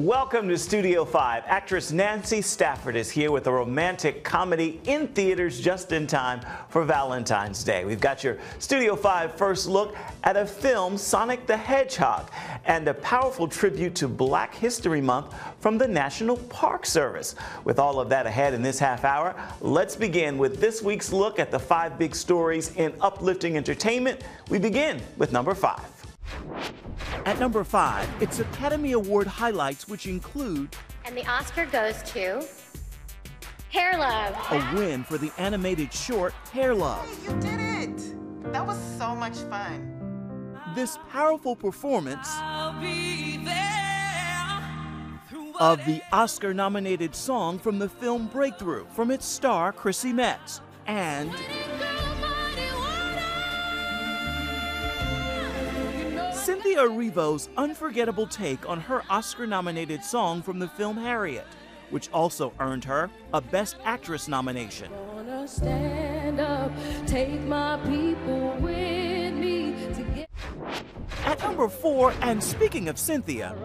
Welcome to Studio 5. Actress Nancy Stafford is here with a romantic comedy in theaters just in time for Valentine's Day. We've got your Studio 5 first look at a film, Sonic the Hedgehog, and a powerful tribute to Black History Month from the National Park Service. With all of that ahead in this half hour, let's begin with this week's look at the 5 big stories in uplifting entertainment. We begin with number 5. At number 5, it's Academy Award highlights, which include... And the Oscar goes to... Hair Love. A win for the animated short, Hair Love. Hey, you did it! That was so much fun. This powerful performance of the Oscar-nominated song from the film Breakthrough from its star, Chrissy Metz. And... Cynthia Erivo's unforgettable take on her Oscar-nominated song from the film Harriet, which also earned her a Best Actress nomination. Stand up, take my people with me to get... At number 4, and speaking of Cynthia,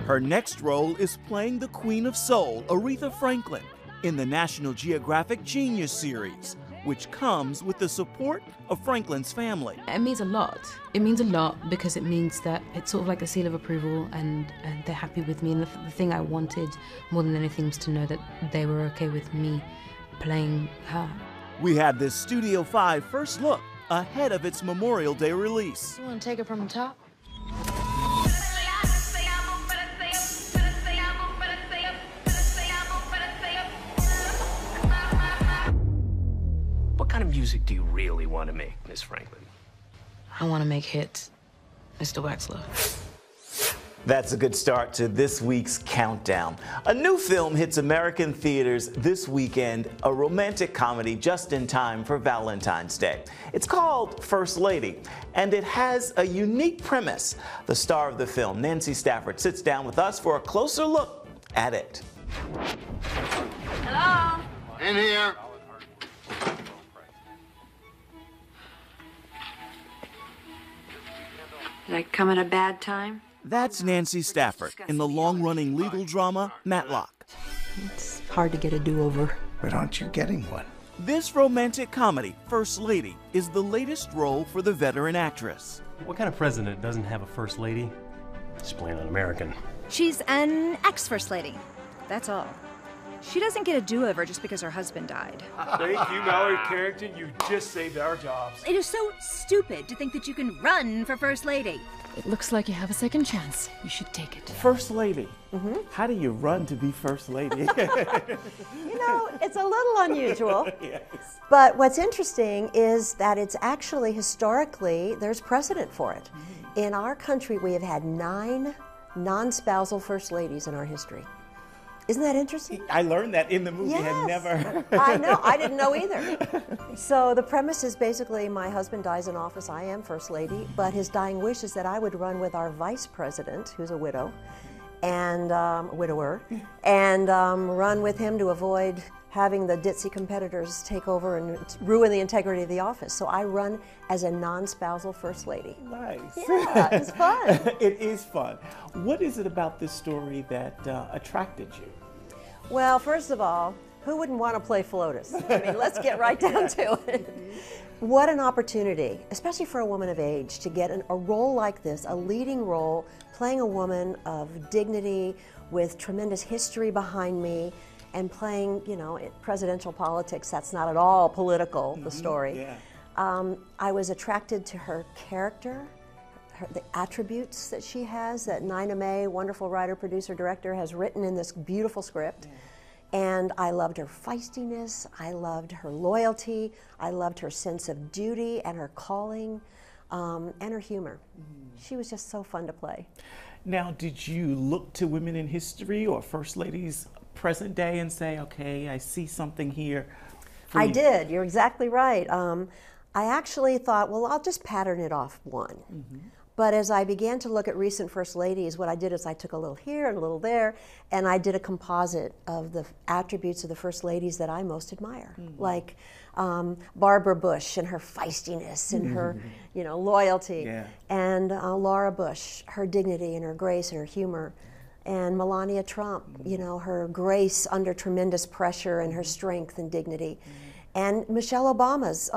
her next role is playing the Queen of Soul, Aretha Franklin, in the National Geographic Genius series, which comes with the support of Franklin's family. It means a lot. It means a lot because it means that it's sort of like a seal of approval and they're happy with me. And the thing I wanted more than anything was to know that they were okay with me playing her. We had this Studio 5 first look ahead of its Memorial Day release. You want to take it from the top? What kind of music do you really want to make, Miss Franklin? I want to make hits, Mr. Waxler. That's a good start to this week's countdown. A new film hits American theaters this weekend, a romantic comedy just in time for Valentine's Day. It's called First Lady, and it has a unique premise. The star of the film, Nancy Stafford, sits down with us for a closer look at it. Hello? In here. Did I come at a bad time? That's Nancy Stafford in the long-running legal drama, Matlock. It's hard to get a do-over. But aren't you getting one? This romantic comedy, First Lady, is the latest role for the veteran actress. What kind of president doesn't have a first lady? Just plain un-American. She's an ex-first lady. That's all. She doesn't get a do-over just because her husband died. Thank you, Mallory Carrington. You just saved our jobs. It is so stupid to think that you can run for first lady. It looks like you have a second chance. You should take it. First lady. How do you run to be first lady? You know, it's a little unusual. Yes. But what's interesting is that it's actually historically, there's precedent for it. In our country, we have had 9 non-spousal first ladies in our history. Isn't that interesting? I learned that in the movie. Yes. Had never. I know. I didn't know either. So the premise is basically my husband dies in office. I am first lady, but his dying wish is that I would run with our vice president, who's a widow, and widower, and run with him to avoid having the ditzy competitors take over and ruin the integrity of the office. So I run as a non-spousal first lady. Nice. Yeah, it's fun. It is fun. What is it about this story that attracted you? Well, first of all, who wouldn't want to play FLOTUS? I mean, let's get right down to it. What an opportunity, especially for a woman of age, to get a role like this, a leading role, playing a woman of dignity with tremendous history behind me, and playing, you know, presidential politics. That's not at all political, the story. Yeah. I was attracted to her character, the attributes that she has, that Nina May, wonderful writer, producer, director, has written in this beautiful script. Yeah. And I loved her feistiness, I loved her loyalty, I loved her sense of duty and her calling, and her humor. She was just so fun to play. Now, did you look to women in history or first ladies present day and say, okay, I see something here? I did. You're exactly right. I actually thought, well, I'll just pattern it off one. But as I began to look at recent First Ladies, what I did is I took a little here and a little there, and I did a composite of the attributes of the First Ladies that I most admire, like Barbara Bush and her feistiness and her, loyalty, and Laura Bush, her dignity and her grace and her humor, and Melania Trump, her grace under tremendous pressure and her strength and dignity, and Michelle Obama's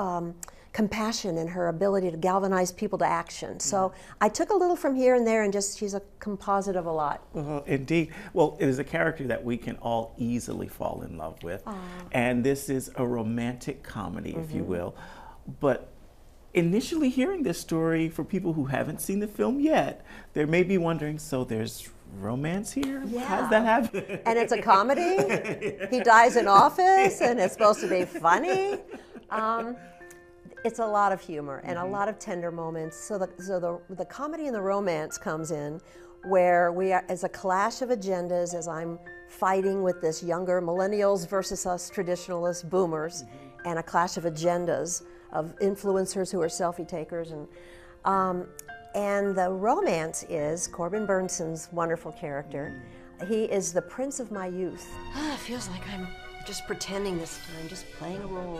compassion and her ability to galvanize people to action. So I took a little from here and there, and she's a composite of a lot. Indeed. Well, it is a character that we can all easily fall in love with. And this is a romantic comedy, if you will. But initially hearing this story, for people who haven't seen the film yet, they may be wondering, so there's romance here? Yeah. How does that happen? And it's a comedy. He dies in office, and it's supposed to be funny. It's a lot of humor and a lot of tender moments. So the comedy and the romance comes in, where we are as a clash of agendas, as I'm fighting with this younger millennials versus us traditionalist boomers, and a clash of agendas of influencers who are selfie takers, and the romance is Corbin Burnson's wonderful character. He is the prince of my youth. It feels like I'm just pretending this time, just playing a role.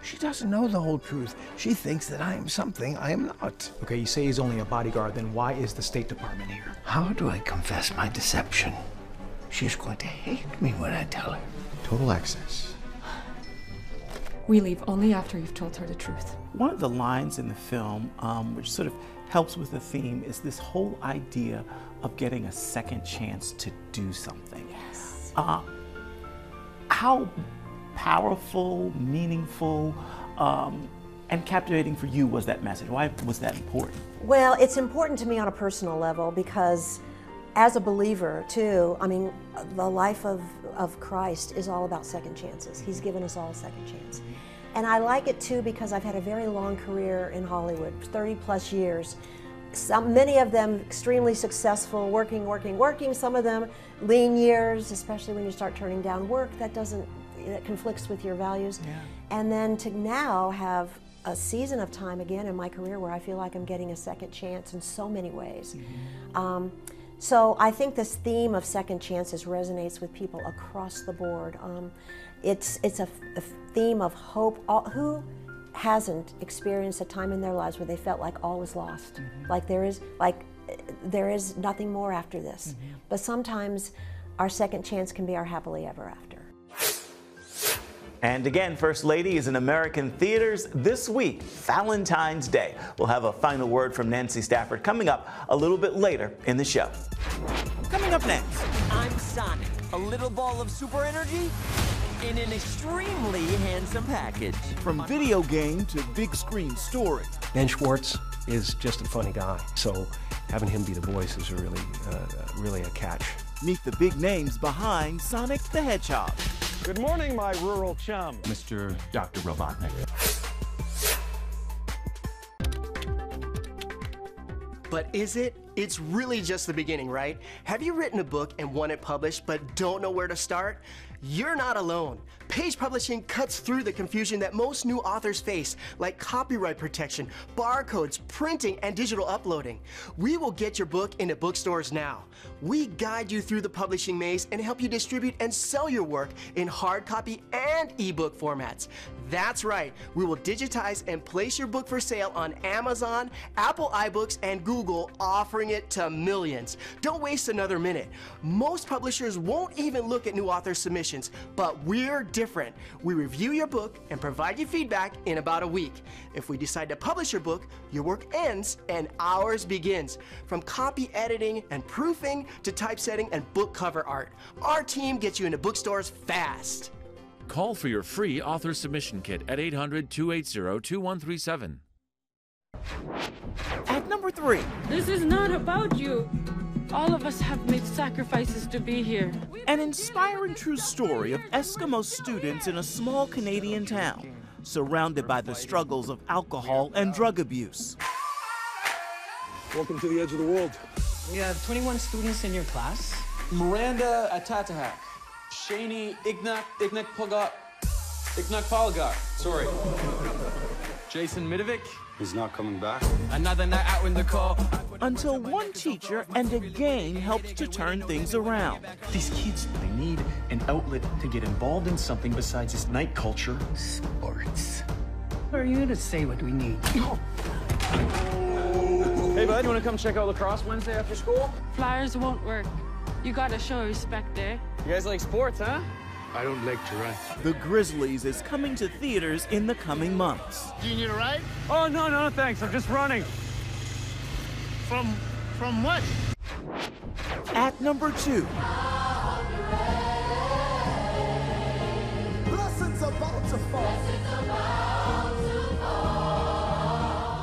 She doesn't know the whole truth. She thinks that I am something I am not. Okay, you say he's only a bodyguard, then why is the State Department here? How do I confess my deception? She's going to hate me when I tell her. Total access. We leave only after you've told her the truth. One of the lines in the film, which sort of helps with the theme, is this whole idea of getting a second chance to do something. Yes. How powerful, meaningful, and captivating for you was that message? Why was that important? Well, it's important to me on a personal level because as a believer too, I mean, the life of Christ is all about second chances. He's given us all a second chance. And I like it too because I've had a very long career in Hollywood, 30 plus years. Many of them extremely successful, working, some of them lean years, especially when you start turning down work that conflicts with your values. Yeah. And then to now have a season of time again in my career where I feel like I'm getting a second chance in so many ways. So I think this theme of second chances resonates with people across the board. It's a theme of hope. Who hasn't experienced a time in their lives where they felt like all was lost? Like there is nothing more after this. But sometimes our second chance can be our happily ever after. And again, First Lady is in American theaters this week, Valentine's Day. We'll have a final word from Nancy Stafford coming up a little bit later in the show. Coming up next. I'm Sonic, a little ball of super energy in an extremely handsome package. From video game to big screen story. Ben Schwartz is just a funny guy, so having him be the voice is really a catch. Meet the big names behind Sonic the Hedgehog. Good morning, my rural chum. Mr. Dr. Robotnik. But is it? It's really just the beginning, right? Have you written a book and want it published but don't know where to start? You're not alone. Page publishing cuts through the confusion that most new authors face, like copyright protection, barcodes, printing, and digital uploading. We will get your book into bookstores now. We guide you through the publishing maze and help you distribute and sell your work in hard copy and ebook formats. That's right, we will digitize and place your book for sale on Amazon, Apple iBooks, and Google, offering it to millions. Don't waste another minute. Most publishers won't even look at new author submissions, but we're different. We review your book and provide you feedback in about a week. If we decide to publish your book, your work ends and ours begins. From copy editing and proofing to typesetting and book cover art, our team gets you into bookstores fast. Call for your free author submission kit at 800-280-2137. At number 3. This is not about you. All of us have made sacrifices to be here. An inspiring true story of Eskimo students in a small Canadian town, surrounded by the struggles of alcohol and drug abuse. Welcome to the edge of the world. We have 21 students in your class. Miranda Atatahak. Shani Ignak Palgar. Sorry. Jason Midovic. He's not coming back. Another night out in the car. Until one teacher and a game helped to turn things around. These kids, they need an outlet to get involved in something besides this night culture. Sports. What are you to say what we need? Hey, bud, you want to come check out lacrosse Wednesday after school? Flyers won't work. You gotta show respect there. You guys like sports, huh? I don't like to run. The Grizzlies is coming to theaters in the coming months. Do you need a ride? Oh, no, thanks. I'm just running. From what? At number 2. Blessings about to fall.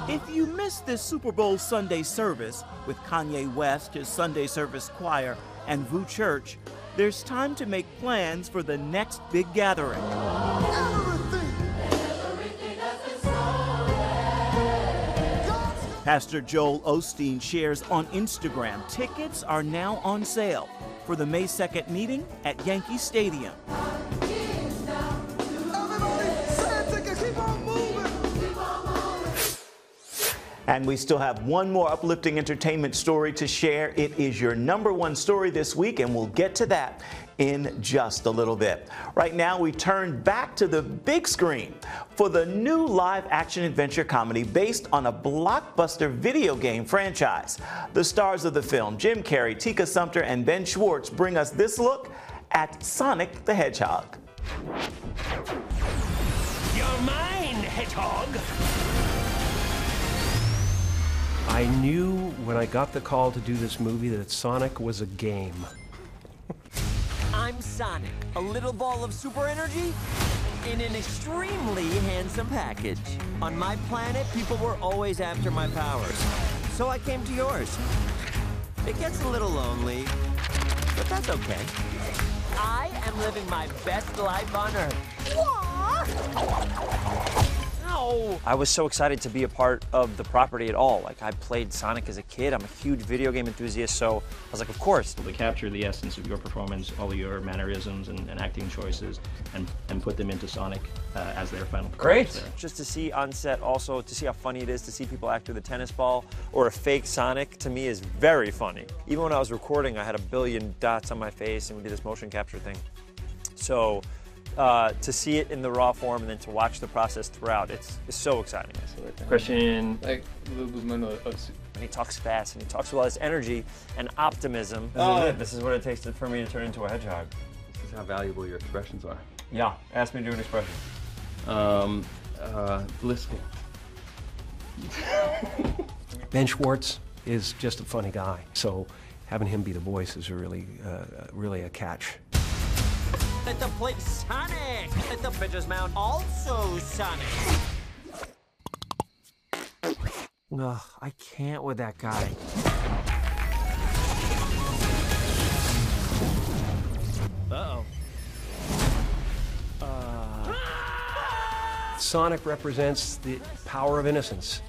If you missed this Super Bowl Sunday service with Kanye West, his Sunday Service Choir, and VU Church, there's time to make plans for the next big gathering. Pastor Joel Osteen shares on Instagram, tickets are now on sale for the May 2nd meeting at Yankee Stadium. And we still have one more uplifting entertainment story to share. It is your #1 story this week, and we'll get to that in just a little bit. Right now, we turn back to the big screen for the new live-action adventure comedy based on a blockbuster video game franchise. The stars of the film, Jim Carrey, Tika, Sumpter, and Ben Schwartz, bring us this look at Sonic the Hedgehog. You're mine, Hedgehog! I knew when I got the call to do this movie that Sonic was a game. I'm Sonic, a little ball of super energy in an extremely handsome package. On my planet, people were always after my powers, so I came to yours. It gets a little lonely, but that's okay. I am living my best life on Earth. I was so excited to be a part of the property at all. Like, I played Sonic as a kid. I'm a huge video game enthusiast, so I was like, of course. To capture the essence of your performance, all of your mannerisms and acting choices, and put them into Sonic as their final performance. Great. Just to see on set, also to see how funny it is to see people act with a tennis ball or a fake Sonic, to me is very funny. Even when I was recording, I had a billion dots on my face and we did this motion capture thing. So to see it in the raw form and then to watch the process throughout, it's so exciting. Question. And he talks fast and he talks with all this energy and optimism. This is what it takes for me to turn into a hedgehog. This is how valuable your expressions are. Yeah, ask me to do an expression. Blissful. Ben Schwartz is just a funny guy, so having him be the voice is really a catch. Let the play Sonic! Let the bitches mount also Sonic! Ugh, I can't with that guy. Uh-oh. Sonic represents the power of innocence,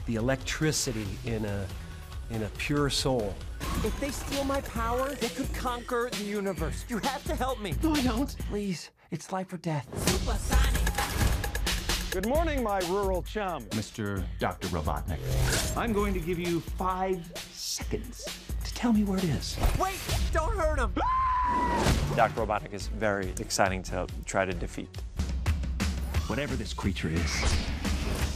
the electricity in a pure soul. If they steal my power, they could conquer the universe. You have to help me. No, I don't. Please. It's life or death. Super Sonic. Good morning, my rural chum. Mr. Dr. Robotnik. I'm going to give you 5 seconds to tell me where it is. Wait! Don't hurt him! Dr. Robotnik is very exciting to try to defeat. Whatever this creature is,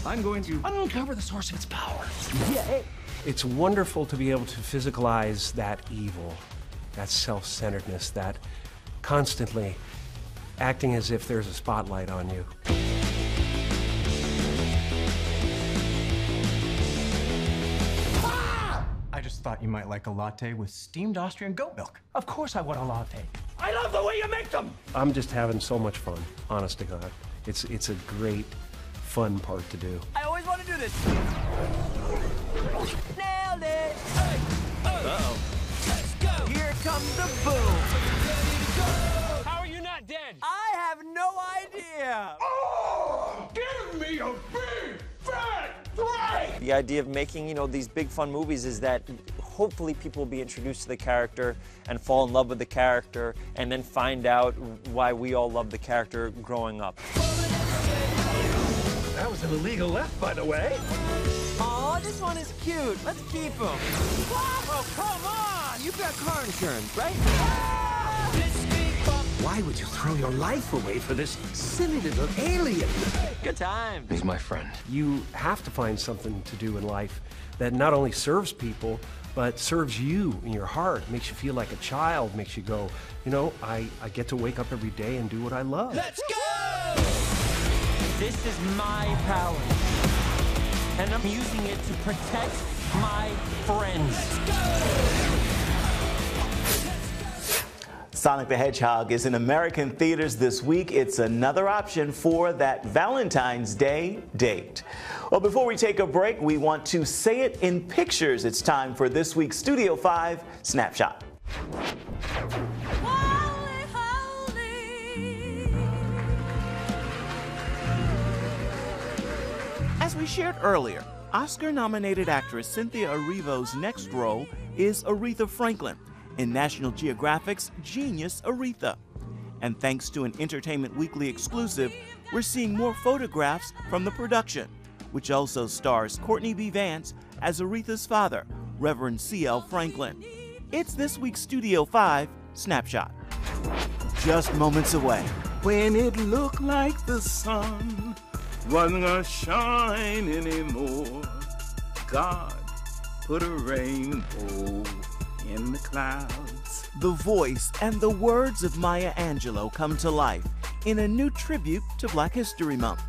I'm going to uncover the source of its power. Yeah. It's wonderful to be able to physicalize that evil, that self-centeredness, that constantly acting as if there's a spotlight on you. I just thought you might like a latte with steamed Austrian goat milk. Of course I want a latte. I love the way you make them! I'm just having so much fun, honest to God. It's a great, fun part to do. I always want to do this. Nailed it! Hey, uh-oh. Let's go! Here comes the boom! How are you not dead? I have no idea! Oh! Give me a big, fat break! The idea of making, these big fun movies is that hopefully people will be introduced to the character and fall in love with the character and then find out why we all love the character growing up. That was an illegal left, by the way. Oh, this one is cute. Let's keep him. Oh, come on! You've got car insurance, right? Why would you throw your life away for this silly little alien? Good time. He's my friend. You have to find something to do in life that not only serves people, but serves you in your heart, makes you feel like a child, makes you go, you know, I get to wake up every day and do what I love. Let's go! This is my power, and I'm using it to protect my friends. Sonic the Hedgehog is in American theaters this week. It's another option for that Valentine's Day date. Well, before we take a break, we want to say it in pictures. It's time for this week's Studio 5 Snapshot. As we shared earlier, Oscar-nominated actress Cynthia Erivo's next role is Aretha Franklin in National Geographic's Genius Aretha. And thanks to an Entertainment Weekly exclusive, we're seeing more photographs from the production, which also stars Courtney B. Vance as Aretha's father, Reverend C.L. Franklin. It's this week's Studio 5 Snapshot. Just moments away. When it looked like the sun wasn't gonna shine anymore, God put a rainbow in the clouds. The voice and the words of Maya Angelou come to life in a new tribute to Black History Month.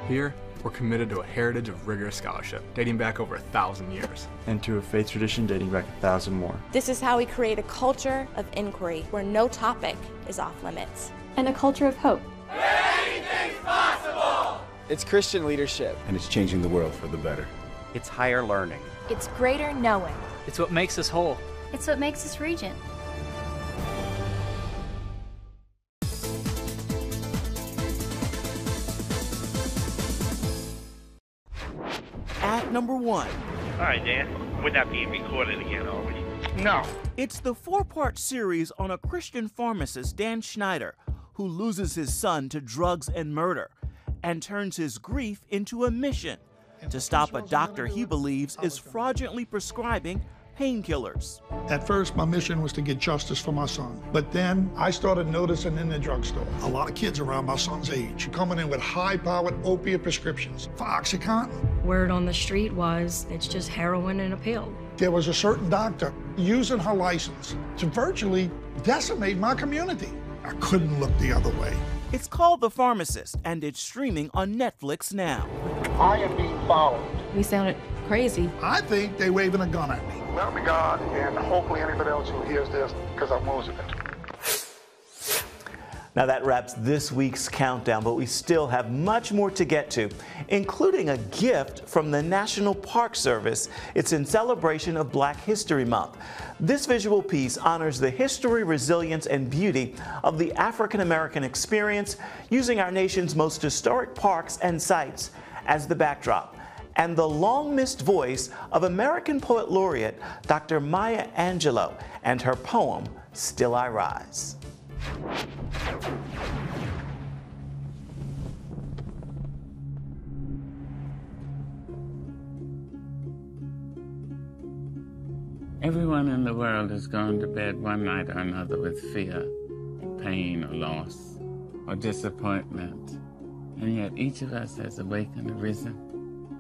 Here, we're committed to a heritage of rigorous scholarship, dating back over 1,000 years. And to a faith tradition dating back 1,000 more. This is how we create a culture of inquiry where no topic is off limits. And a culture of hope. Anything's possible! It's Christian leadership. And it's changing the world for the better. It's higher learning. It's greater knowing. It's what makes us whole. It's what makes us Regent. At number 1. All right, Dan. We're not being recorded again, are we? No. It's the 4-part series on a Christian pharmacist, Dan Schneider, who loses his son to drugs and murder and turns his grief into a mission to stop a doctor he believes is fraudulently prescribing painkillers. At first, my mission was to get justice for my son. But then I started noticing in the drugstore a lot of kids around my son's age coming in with high-powered opiate prescriptions for OxyContin. Word on the street was it's just heroin in a pill. There was a certain doctor using her license to virtually decimate my community. I couldn't look the other way. It's called The Pharmacist, and it's streaming on Netflix now. I am being followed. We sounded crazy. I think they're waving a gun at me. Help me, God, and hopefully anybody else who hears this, because I'm losing it. Now that wraps this week's countdown, but we still have much more to get to, including a gift from the National Park Service. It's in celebration of Black History Month. This visual piece honors the history, resilience, and beauty of the African American experience, using our nation's most historic parks and sites as the backdrop, and the long-missed voice of American Poet Laureate Dr. Maya Angelou and her poem, Still I Rise. Everyone in the world has gone to bed one night or another with fear, pain, or loss, or disappointment. And yet each of us has awakened, arisen,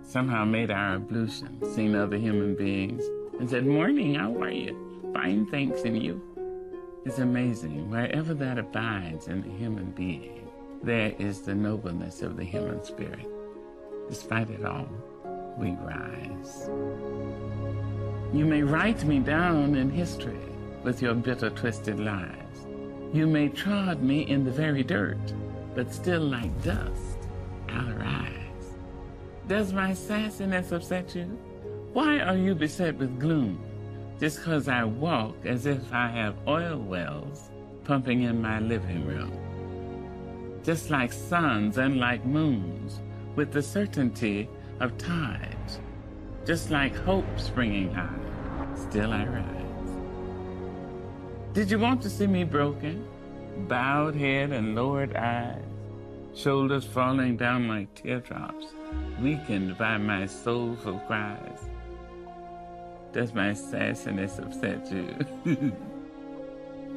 somehow made our ablution, seen other human beings, and said, "Morning, how are you? Fine, thanks, and you?" It's amazing. Wherever that abides in the human being, there is the nobleness of the human spirit. Despite it all, we rise. You may write me down in history with your bitter, twisted lies. You may trod me in the very dirt, but still like dust, I'll rise. Does my sassiness upset you? Why are you beset with gloom? Just 'cause I walk as if I have oil wells pumping in my living room. Just like suns and like moons, with the certainty of tides. Just like hope springing high, still I rise. Did you want to see me broken? Bowed head and lowered eyes, shoulders falling down like teardrops, weakened by my soulful cries. Does my sassiness upset you?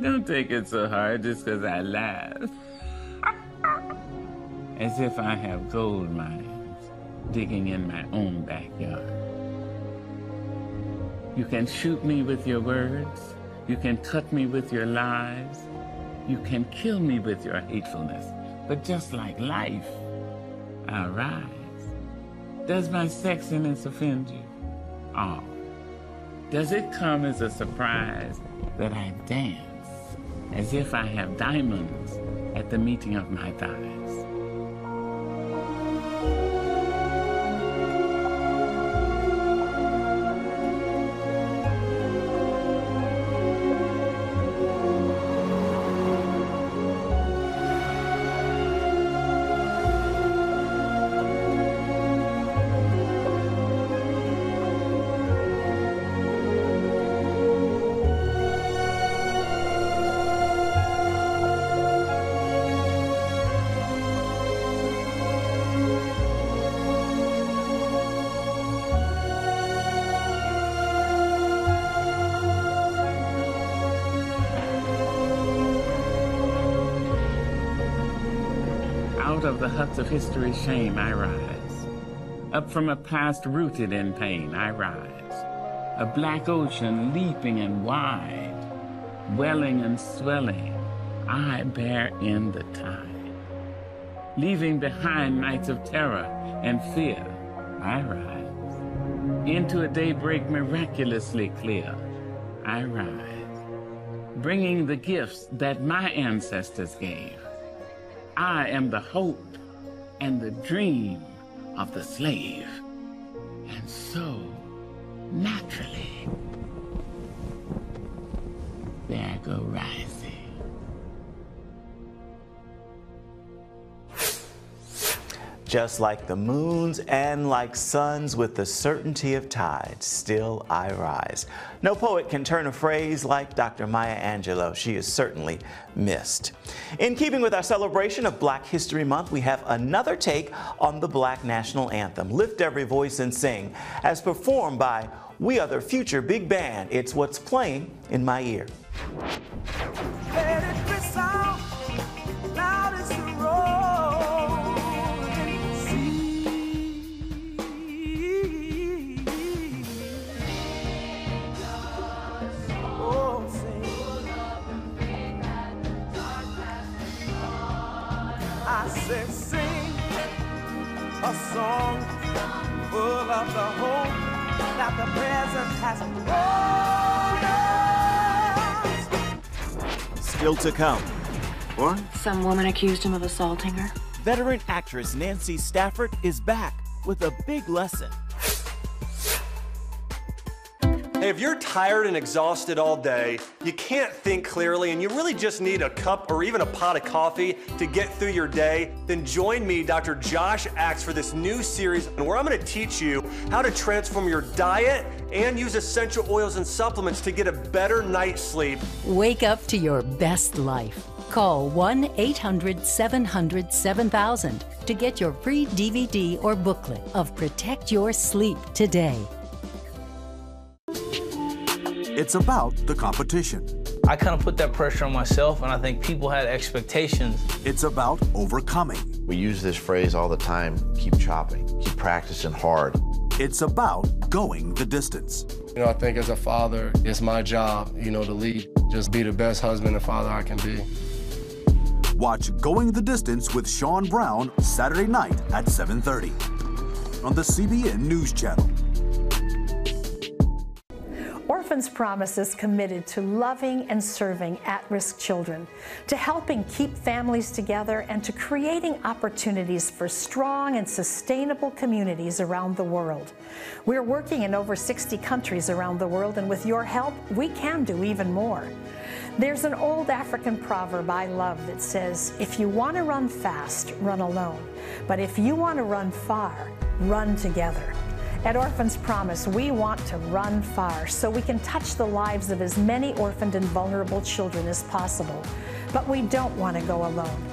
Don't take it so hard just 'cause I laugh. As if I have gold mines digging in my own backyard. You can shoot me with your words. You can cut me with your lies. You can kill me with your hatefulness. But just like life, I'll rise. Does my sexiness offend you? Oh. Does it come as a surprise that I dance as if I have diamonds at the meeting of my thighs? Out of the huts of history's shame I rise. Up from a past rooted in pain I rise. A black ocean leaping and wide, welling and swelling, I bear in the tide. Leaving behind nights of terror and fear, I rise. Into a daybreak miraculously clear, I rise. Bringing the gifts that my ancestors gave. I am the hope and the dream of the slave. And so, naturally, there I go rising. Just like the moons and like suns with the certainty of tides, still I rise. No poet can turn a phrase like Dr. Maya Angelou. She is certainly missed. In keeping with our celebration of Black History Month, we have another take on the Black National Anthem, Lift Every Voice and Sing, as performed by We Are the Future Big Band. It's what's playing in my ear. Let it resound loud as the rolling sea. Oh, sing. I said sing a song full of the hope that the present has brought us. Still to come. What? Some woman accused him of assaulting her. Veteran actress Nancy Stafford is back with a big lesson. Hey, if you're tired and exhausted all day, you can't think clearly, and you really just need a cup or even a pot of coffee to get through your day, then join me, Dr. Josh Axe, for this new series where I'm going to teach you how to transform your diet and use essential oils and supplements to get a better night's sleep. Wake up to your best life. Call 1-800-700-7000 to get your free DVD or booklet of Protect Your Sleep today. It's about the competition. I kind of put that pressure on myself, and I think people had expectations. It's about overcoming. We use this phrase all the time, keep chopping, keep practicing hard. It's about going the distance. You know, I think as a father, it's my job, you know, to lead. Just be the best husband and father I can be. Watch Going the Distance with Sean Brown Saturday night at 7:30 on the CBN News Channel. Orphans Promise is committed to loving and serving at-risk children, to helping keep families together, and to creating opportunities for strong and sustainable communities around the world. We're working in over 60 countries around the world, and with your help, we can do even more. There's an old African proverb I love that says, if you want to run fast, run alone. But if you want to run far, run together. At Orphans Promise, we want to run far so we can touch the lives of as many orphaned and vulnerable children as possible. But we don't want to go alone.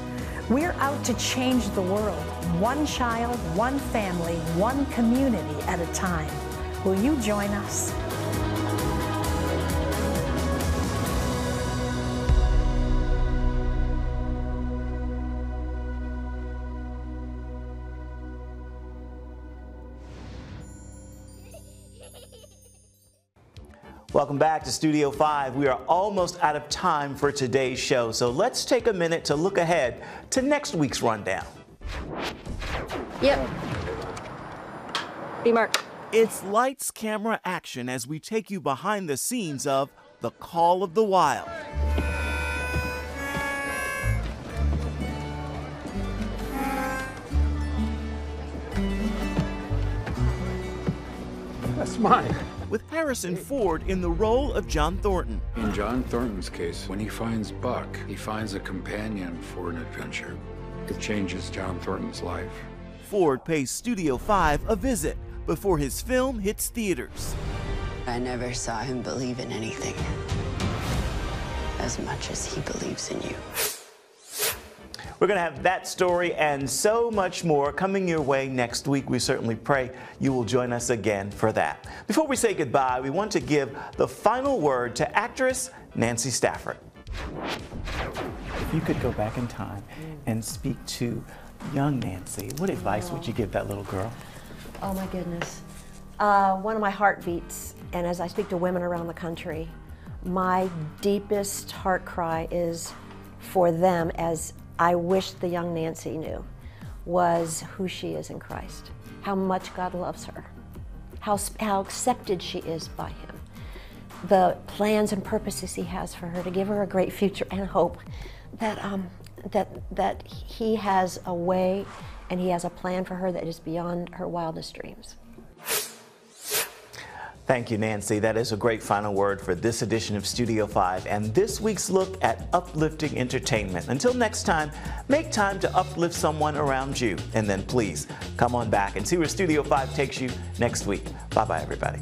We're out to change the world, one child, one family, one community at a time. Will you join us? Welcome back to Studio 5. We are almost out of time for today's show, so let's take a minute to look ahead to next week's rundown. Yep. B-Mark. It's lights, camera, action as we take you behind the scenes of The Call of the Wild. That's mine. With Harrison Ford in the role of John Thornton. In John Thornton's case, when he finds Buck, he finds a companion for an adventure. It changes John Thornton's life. Ford pays Studio 5 a visit before his film hits theaters. I never saw him believe in anything as much as he believes in you. We're going to have that story and so much more coming your way next week. We certainly pray you will join us again for that. Before we say goodbye, we want to give the final word to actress Nancy Stafford. If you could go back in time and speak to young Nancy, what advice would you give that little girl? Oh my goodness. One of my heartbeats, and as I speak to women around the country, my deepest heart cry is for them, as I wish the young Nancy knew, was who she is in Christ, how much God loves her, how accepted she is by Him, the plans and purposes He has for her to give her a great future and hope, that He has a way and He has a plan for her that is beyond her wildest dreams. Thank you, Nancy. That is a great final word for this edition of Studio 5 and this week's look at uplifting entertainment. Until next time, make time to uplift someone around you. And then please come on back and see where Studio 5 takes you next week. Bye-bye, everybody.